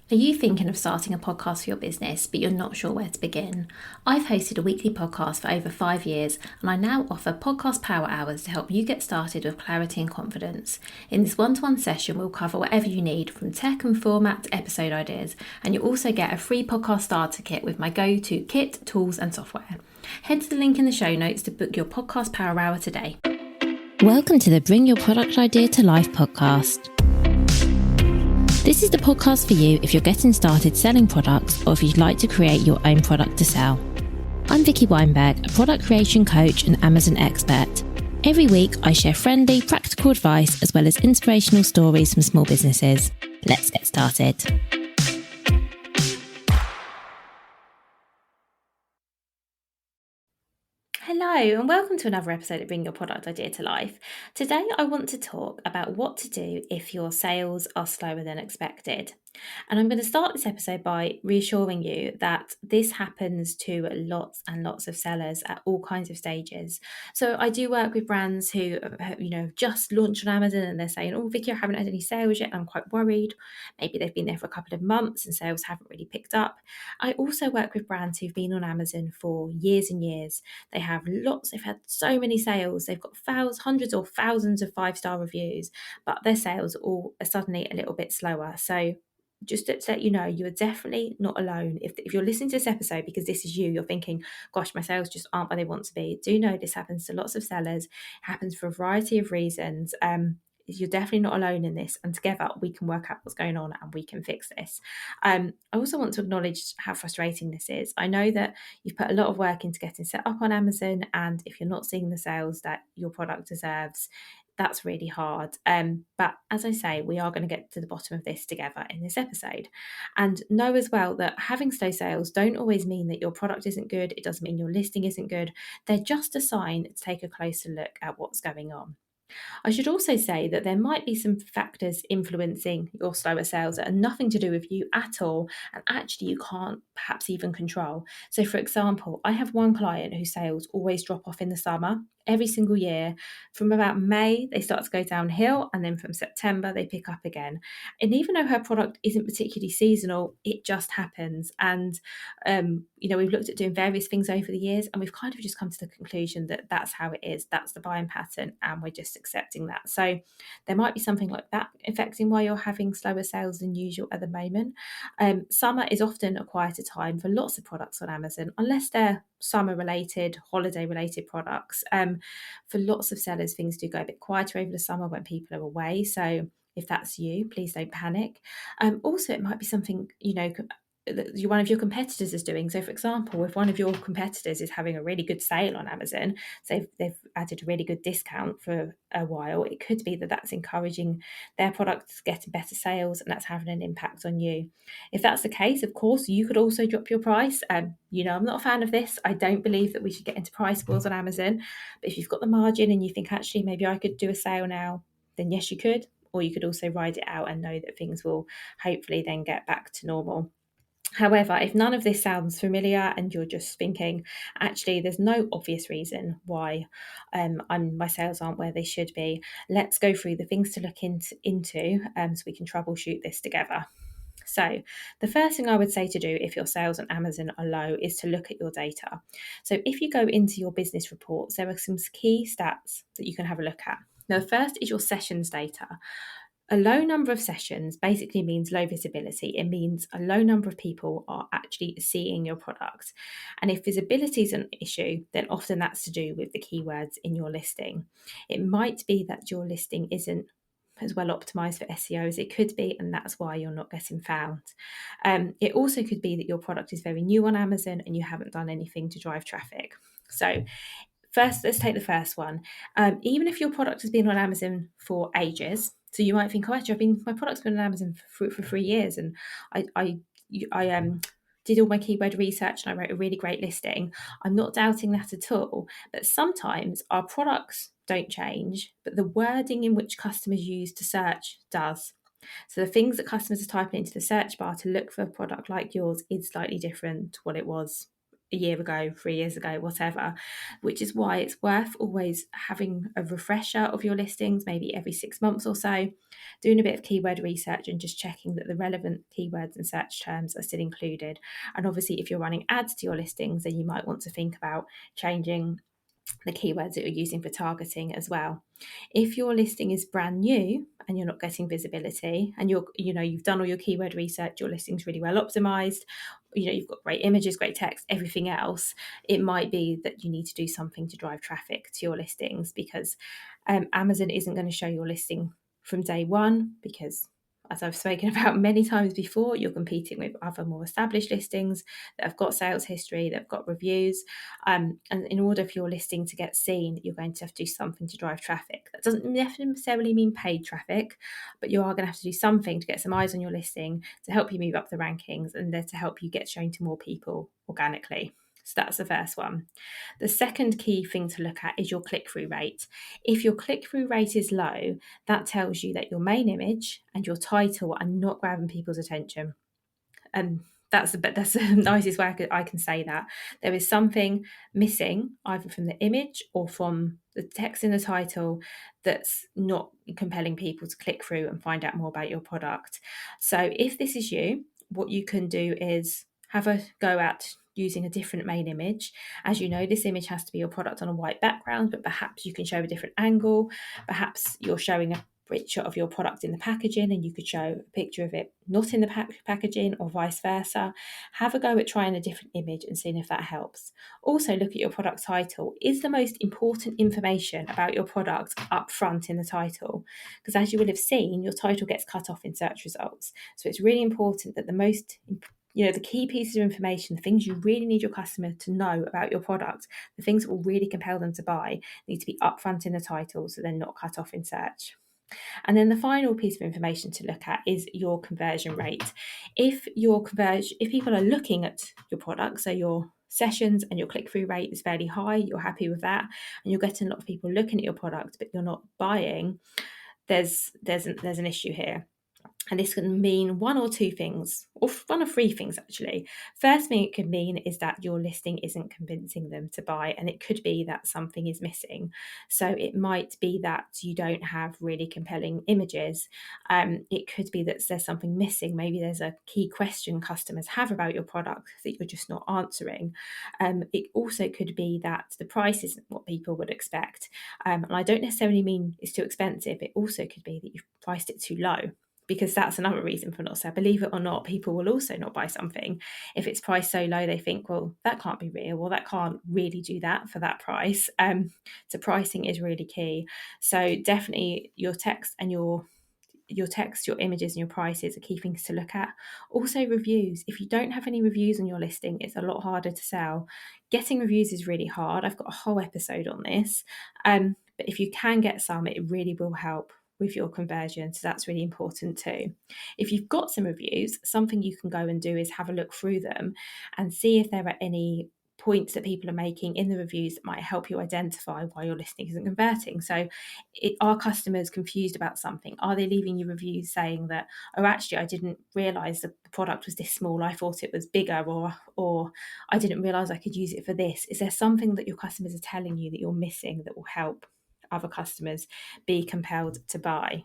Are you thinking of starting a podcast for your business, but you're not sure where to begin? I've hosted a weekly podcast for over 5 years, and I now offer podcast power hours to help you get started with clarity and confidence. In this one-to-one session, we'll cover whatever you need, from tech and format to episode ideas, and you'll also get a free podcast starter kit with my go-to kit, tools, and software. Head to the link in the show notes to book your podcast power hour today. Welcome to the Bring Your Product Idea to Life podcast. This is the podcast for you if you're getting started selling products or if you'd like to create your own product to sell. I'm Vicky Weinberg, a product creation coach and Amazon expert. Every week I share friendly, practical advice as well as inspirational stories from small businesses. Let's get started. Hello and welcome to another episode of Bring Your Product Idea to Life. Today I want to talk about what to do if your sales are slower than expected. And I'm going to start this episode by reassuring you that this happens to lots and lots of sellers at all kinds of stages. So I do work with brands who, have just launched on Amazon and they're saying, "Oh, Vicky, I haven't had any sales yet. I'm quite worried." Maybe they've been there for a couple of months and sales haven't really picked up. I also work with brands who've been on Amazon for years and years. They've had so many sales. They've got hundreds or thousands of 5-star reviews, but their sales are suddenly a little bit slower. So just to let you know, you are definitely not alone. If you're listening to this episode because this is you're thinking, "Gosh, my sales just aren't where they want to be," do know this happens to lots of sellers. It happens for a variety of reasons. You're definitely not alone in this, and together we can work out what's going on and we can fix this. I also want to acknowledge how frustrating this is. I know that you've put a lot of work into getting set up on Amazon, and if you're not seeing the sales that your product deserves, that's really hard. But as I say, we are going to get to the bottom of this together in this episode. And know as well that having slow sales don't always mean that your product isn't good. It doesn't mean your listing isn't good. They're just a sign to take a closer look at what's going on. I should also say that there might be some factors influencing your slower sales that are nothing to do with you at all, and actually you can't perhaps even control. So, for example, I have one client whose sales always drop off in the summer. Every single year, from about May, they start to go downhill, and then from September, they pick up again. And even though her product isn't particularly seasonal, it just happens. And we've looked at doing various things over the years, and we've kind of just come to the conclusion that that's how it is. That's the buying pattern, and we're just accepting that. So there might be something like that affecting why you're having slower sales than usual at the moment. Summer is often a quieter time for lots of products on Amazon, unless they're summer related, holiday related products. For lots of sellers, things do go a bit quieter over the summer when people are away. So if that's you, please don't panic. Also, it might be something, that one of your competitors is doing. So, for example, if one of your competitors is having a really good sale on Amazon, so they've added a really good discount for a while, it could be that that's encouraging their products getting better sales, and that's having an impact on you. If that's the case, of course, you could also drop your price. I'm not a fan of this. I don't believe that we should get into price wars on Amazon. But if you've got the margin and you think, actually, maybe I could do a sale now, then yes, you could. Or you could also ride it out and know that things will hopefully then get back to normal. However, if none of this sounds familiar and you're just thinking, actually, there's no obvious reason why my sales aren't where they should be, let's go through the things to look into so we can troubleshoot this together. So the first thing I would say to do if your sales on Amazon are low is to look at your data. So if you go into your business reports, there are some key stats that you can have a look at. Now, the first is your sessions data. A low number of sessions basically means low visibility. It means a low number of people are actually seeing your product. And if visibility is an issue, then often that's to do with the keywords in your listing. It might be that your listing isn't as well optimized for SEO as it could be, and that's why you're not getting found. It also could be that your product is very new on Amazon and you haven't done anything to drive traffic. So first, let's take the first one. Even if your product has been on Amazon for ages, so you might think, "Oh, actually, my product's been on Amazon for 3 years, and I did all my keyword research and I wrote a really great listing." I'm not doubting that at all. But sometimes our products don't change, but the wording in which customers use to search does. So the things that customers are typing into the search bar to look for a product like yours is slightly different to what it was a year ago, 3 years ago, whatever, which is why it's worth always having a refresher of your listings, maybe every 6 months or so, doing a bit of keyword research and just checking that the relevant keywords and search terms are still included. And obviously, if you're running ads to your listings, then you might want to think about changing the keywords that you're using for targeting as well. If your listing is brand new and you're not getting visibility and you've done all your keyword research, your listing's really well optimized, you've got great images, great text, everything else, it might be that you need to do something to drive traffic to your listings, because Amazon isn't going to show your listing from day one, because as I've spoken about many times before, you're competing with other more established listings that have got sales history, that have got reviews. And in order for your listing to get seen, you're going to have to do something to drive traffic. That doesn't necessarily mean paid traffic, but you are going to have to do something to get some eyes on your listing, to help you move up the rankings, and then to help you get shown to more people organically. So that's the first one. The second key thing to look at is your click-through rate. If your click-through rate is low, that tells you that your main image and your title are not grabbing people's attention. And that's the nicest way I can say that. There is something missing either from the image or from the text in the title that's not compelling people to click through and find out more about your product. So if this is you, what you can do is have a go at using a different main image. As you know, this image has to be your product on a white background, but perhaps you can show a different angle. Perhaps you're showing a picture of your product in the packaging and you could show a picture of it not in the packaging, or vice versa. Have a go at trying a different image and seeing if that helps. Also, look at your product title. Is the most important information about your product up front in the title? Because as you will have seen, your title gets cut off in search results. So it's really important that the key pieces of information, the things you really need your customer to know about your product, the things that will really compel them to buy, need to be upfront in the title so they're not cut off in search. And then the final piece of information to look at is your conversion rate. If people are looking at your product, so your sessions and your click-through rate is fairly high, you're happy with that, and you're getting a lot of people looking at your product, but you're not buying, there's an issue here. And this can mean one or two things, or one of three things actually. First thing it could mean is that your listing isn't convincing them to buy, and it could be that something is missing. So it might be that you don't have really compelling images. It could be that there's something missing. Maybe there's a key question customers have about your product that you're just not answering. It also could be that the price isn't what people would expect. And I don't necessarily mean it's too expensive. It also could be that you've priced it too low, because that's another reason for not sale. Believe it or not, people will also not buy something if it's priced so low. They think, well, that can't be real. Well, that can't really do that for that price. So pricing is really key. So definitely your text and your images and your prices are key things to look at. Also, reviews. If you don't have any reviews on your listing, it's a lot harder to sell. Getting reviews is really hard. I've got a whole episode on this. But if you can get some, it really will help with your conversion. So that's really important too. If you've got some reviews, something you can go and do is have a look through them and see if there are any points that people are making in the reviews that might help you identify why your listing isn't converting. So are customers confused about something? Are they leaving you reviews saying that, oh, actually, I didn't realise the product was this small, I thought it was bigger, or I didn't realise I could use it for this? Is there something that your customers are telling you that you're missing that will help other customers be compelled to buy?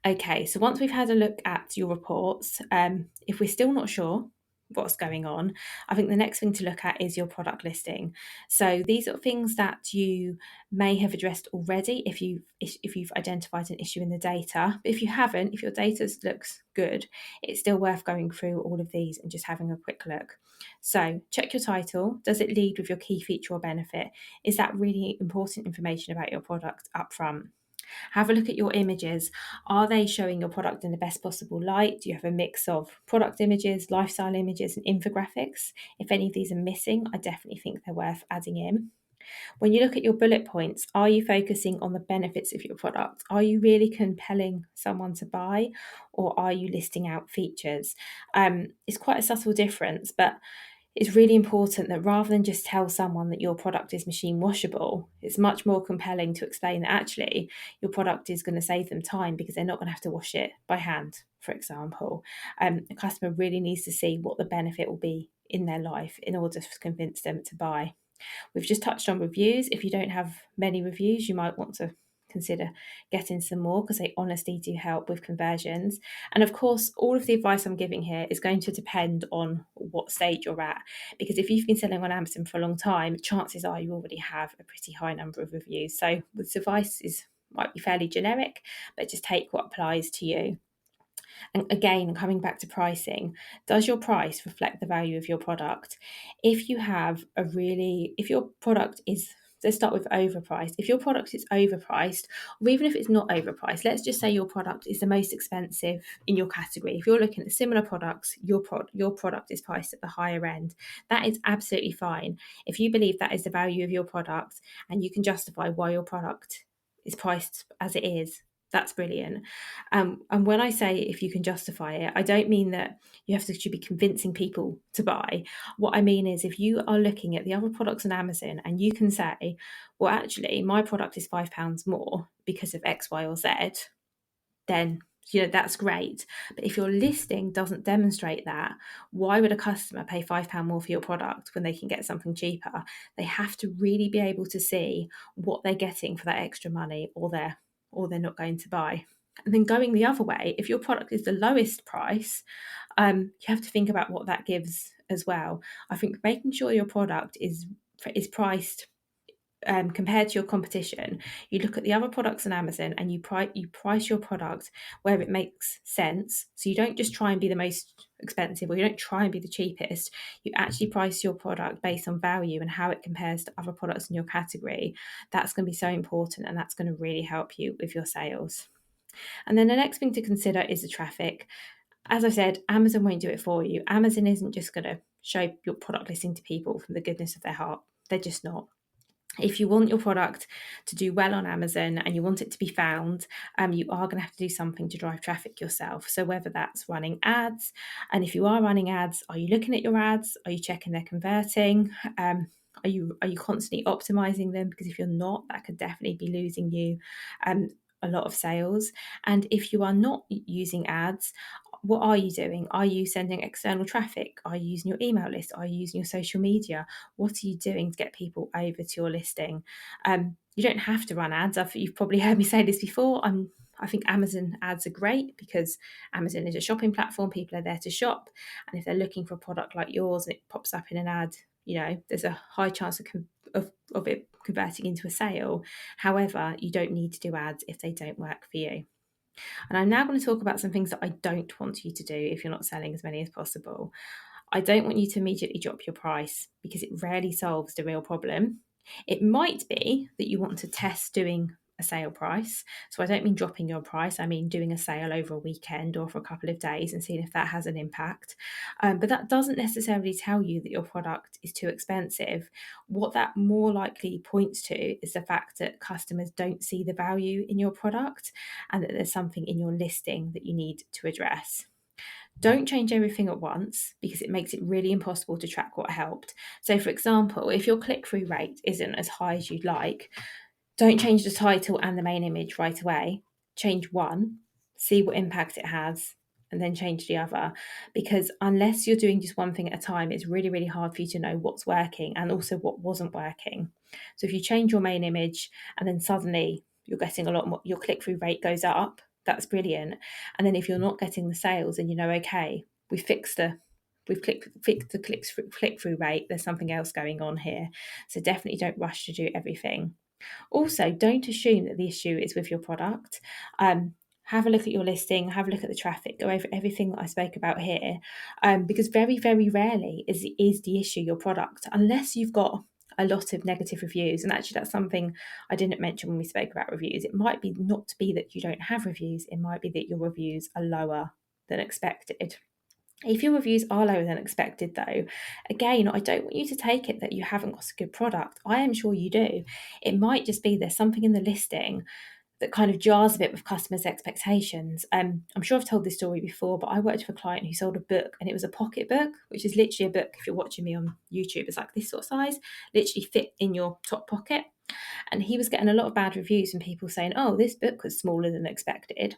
Okay, so once we've had a look at your reports, if we're still not sure what's going on, I think the next thing to look at is your product listing. So these are things that you may have addressed already if you've identified an issue in the data. But if you haven't, if your data looks good, it's still worth going through all of these and just having a quick look. So check your title. Does it lead with your key feature or benefit? Is that really important information about your product up front? Have a look at your images. Are they showing your product in the best possible light? Do you have a mix of product images, lifestyle images, and infographics? If any of these are missing, I definitely think they're worth adding in. When you look at your bullet points, are you focusing on the benefits of your product? Are you really compelling someone to buy, or are you listing out features? It's quite a subtle difference, but it's really important that rather than just tell someone that your product is machine washable, it's much more compelling to explain that actually your product is going to save them time because they're not going to have to wash it by hand, for example. The customer really needs to see what the benefit will be in their life in order to convince them to buy. We've just touched on reviews. If you don't have many reviews, you might want to consider getting some more, because they honestly do help with conversions. And of course, all of the advice I'm giving here is going to depend on what stage you're at, because if you've been selling on Amazon for a long time, chances are you already have a pretty high number of reviews. So the advice might be fairly generic, but just take what applies to you. And again, coming back to pricing, does your price reflect the value of your product? If your product is, let's start with overpriced. If your product is overpriced, or even if it's not overpriced, let's just say your product is the most expensive in your category. If you're looking at similar products, your product is priced at the higher end. That is absolutely fine. If you believe that is the value of your product and you can justify why your product is priced as it is, that's brilliant. And when I say if you can justify it, I don't mean that you should be convincing people to buy. What I mean is, if you are looking at the other products on Amazon and you can say, well, actually, my product is £5 more because of X, Y, or Z, then that's great. But if your listing doesn't demonstrate that, why would a customer pay £5 more for your product when they can get something cheaper? They have to really be able to see what they're getting for that extra money, or they're not going to buy. And then going the other way, if your product is the lowest price, you have to think about what that gives as well. I think making sure your product is priced compared to your competition. You look at the other products on Amazon and you price your product where it makes sense. So you don't just try and be the most expensive, or you don't try and be the cheapest. You actually price your product based on value and how it compares to other products in your category. That's going to be so important, and that's going to really help you with your sales. And then the next thing to consider is the traffic. As I said, Amazon won't do it for you. Amazon isn't just going to show your product listing to people from the goodness of their heart. They're just not. If you want your product to do well on Amazon and you want it to be found, you are going to have to do something to drive traffic yourself. So whether that's running ads, and if you are running ads, are you looking at your ads? Are you checking they're converting? Are you constantly optimizing them? Because if you're not, that could definitely be losing you a lot of sales. And if you are not using ads, what are you doing? Are you sending external traffic? Are you using your email list? Are you using your social media? What are you doing to get people over to your listing? You don't have to run ads. You've probably heard me say this before. I think Amazon ads are great because Amazon is a shopping platform. People are there to shop. And if they're looking for a product like yours and it pops up in an ad, there's a high chance of it converting into a sale. However, you don't need to do ads if they don't work for you. And I'm now going to talk about some things that I don't want you to do if you're not selling as many as possible. I don't want you to immediately drop your price, because it rarely solves the real problem. It might be that you want to test doing a sale price. So I don't mean dropping your price. I mean doing a sale over a weekend or for a couple of days and seeing if that has an impact. But that doesn't necessarily tell you that your product is too expensive. What that more likely points to is the fact that customers don't see the value in your product, and that there's something in your listing that you need to address. Don't change everything at once, because it makes it really impossible to track what helped. So, for example, if your click-through rate isn't as high as you'd like, don't change the title and the main image right away. Change one, see what impact it has, and then change the other. Because unless you're doing just one thing at a time, it's really, really hard for you to know what's working and also what wasn't working. So if you change your main image and then suddenly you're getting a lot more, your click-through rate goes up, that's brilliant. And then if you're not getting the sales, and okay, we've fixed the click-through rate, there's something else going on here. So definitely don't rush to do everything. Also, don't assume that the issue is with your product. Have a look at your listing, have a look at the traffic, go over everything that I spoke about here, because very, very rarely is the issue your product, unless you've got a lot of negative reviews. And actually, that's something I didn't mention when we spoke about reviews. It might be not to be that you don't have reviews, it might be that your reviews are lower than expected. If your reviews are lower than expected, though, again, I don't want you to take it that you haven't got a good product. I am sure you do. It might just be there's something in the listing that kind of jars a bit with customers' expectations. I'm sure I've told this story before, but I worked with a client who sold a book, and it was a pocket book, which is literally a book, if you're watching me on YouTube, it's like this sort of size, literally fit in your top pocket. and he was getting a lot of bad reviews from people saying, oh, this book was smaller than expected.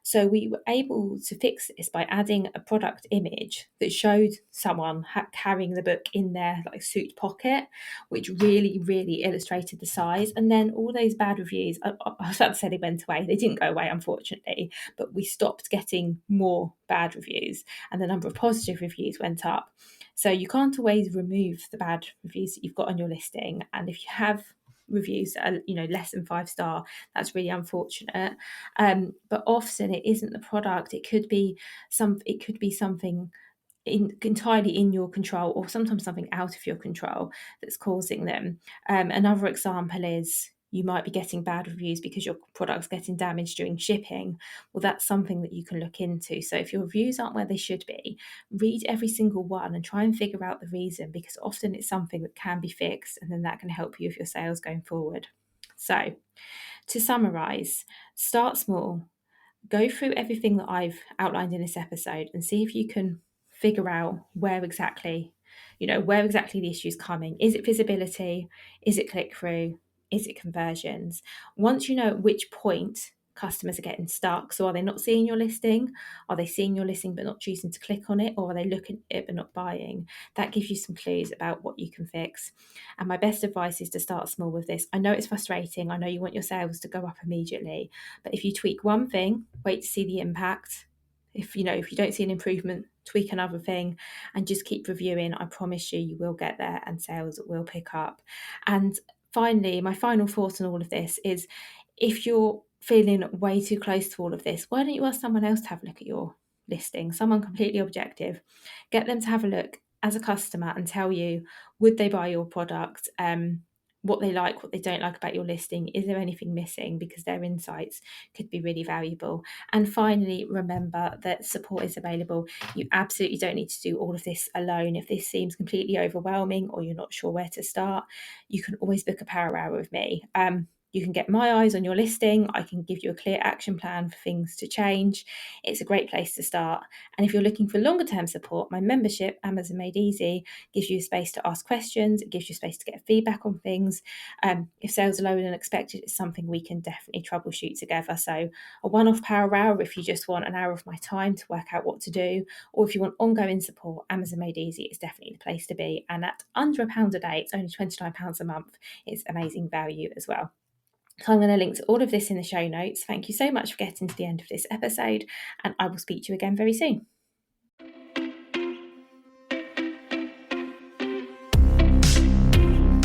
So we were able to fix this by adding a product image that showed someone carrying the book in their like suit pocket, which really illustrated the size. And then all those bad reviews, I was about to say they went away. They didn't go away, unfortunately, but we stopped getting more bad reviews and the number of positive reviews went up. So you can't always remove the bad reviews that you've got on your listing. And if you have reviews that are less than 5-star, that's really unfortunate. But often it isn't the product. It could be something entirely in your control, or sometimes something out of your control that's causing them. Another example is you might be getting bad reviews because your product's getting damaged during shipping. Well, that's something that you can look into. So if your reviews aren't where they should be, read every single one and try and figure out the reason, because often it's something that can be fixed, and then that can help you with your sales going forward. So to summarize, start small, go through everything that I've outlined in this episode and see if you can figure out where exactly the issue is coming. Is it visibility? Is it click-through? Is it conversions? Once you know at which point customers are getting stuck, so are they not seeing your listing? Are they seeing your listing but not choosing to click on it? Or are they looking at it but not buying? That gives you some clues about what you can fix. And my best advice is to start small with this. I know it's frustrating. I know you want your sales to go up immediately, but if you tweak one thing, wait to see the impact. If you don't see an improvement, tweak another thing and just keep reviewing. I promise you will get there and sales will pick up. And finally, my final thought on all of this is, if you're feeling way too close to all of this, why don't you ask someone else to have a look at your listing, someone completely objective. Get them to have a look as a customer and tell you, would they buy your product? What they like, what they don't like about your listing. Is there anything missing? Because their insights could be really valuable. And finally, remember that support is available. You absolutely don't need to do all of this alone. If this seems completely overwhelming or you're not sure where to start, you can always book a power hour with me. You can get my eyes on your listing. I can give you a clear action plan for things to change. It's a great place to start. And if you're looking for longer term support, my membership, Amazon Made Easy, gives you a space to ask questions. It gives you space to get feedback on things. If sales are lower than expected, it's something we can definitely troubleshoot together. So a one-off power hour if you just want an hour of my time to work out what to do, or if you want ongoing support, Amazon Made Easy is definitely the place to be. And at under £1 a day, it's only £29 a month. It's amazing value as well. So I'm going to link to all of this in the show notes. Thank you so much for getting to the end of this episode, and I will speak to you again very soon.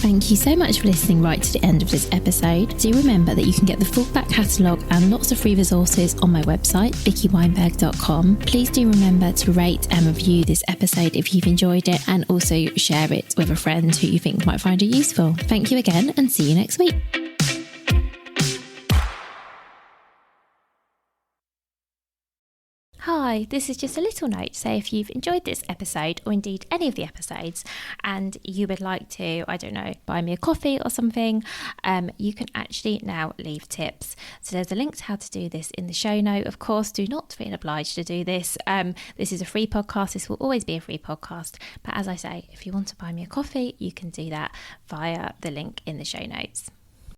Thank you so much for listening right to the end of this episode. Do remember that you can get the full back catalogue and lots of free resources on my website, vickyweinberg.com. Please do remember to rate and review this episode if you've enjoyed it, and also share it with a friend who you think might find it useful. Thank you again, and see you next week. Hi, this is just a little note to say if you've enjoyed this episode, or indeed any of the episodes, and you would like to, buy me a coffee or something, you can actually now leave tips. So there's a link to how to do this in the show note. Of course, do not feel obliged to do this. This is a free podcast. This will always be a free podcast. But as I say, if you want to buy me a coffee, you can do that via the link in the show notes.